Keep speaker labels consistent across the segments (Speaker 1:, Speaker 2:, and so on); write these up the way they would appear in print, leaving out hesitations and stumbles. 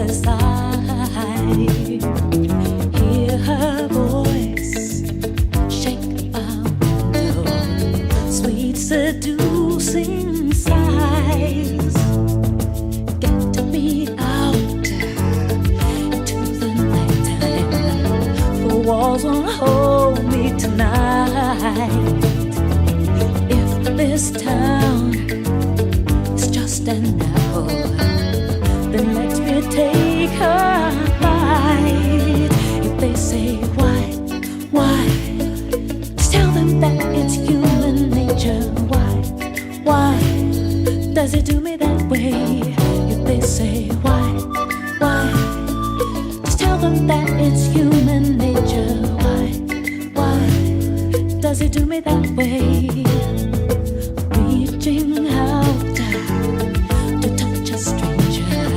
Speaker 1: other side. Hear her voice shake my window, sweet seducing sighs. Get me out into the nighttime, the walls won't hold me tonight. If this town is just an apple, then let me take a bite. If they say why, just tell them that it's human nature. Why does it do me that way? If they say why, just tell them that it's human nature. Why does it do me that way? Reaching out to touch a stranger,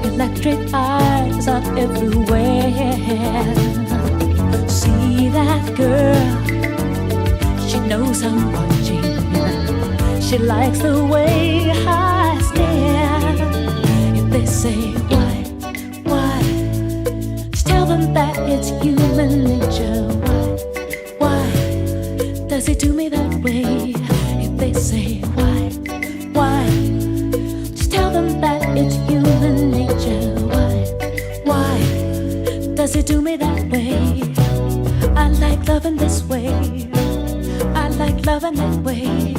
Speaker 1: electric eyes are everywhere. See that girl, she knows I'm watching. She likes the way I stare. If they say why, just tell them that it's human nature. Why does it do me that way? If they say why, just tell them that it's human nature. Why does it do me that way? I like loving this way. I like loving that way.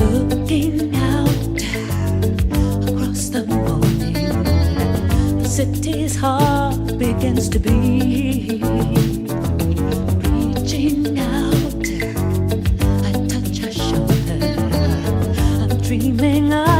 Speaker 1: Looking out across the morning, the city's heart begins to beat. Reaching out, I touch her shoulder. I'm dreaming of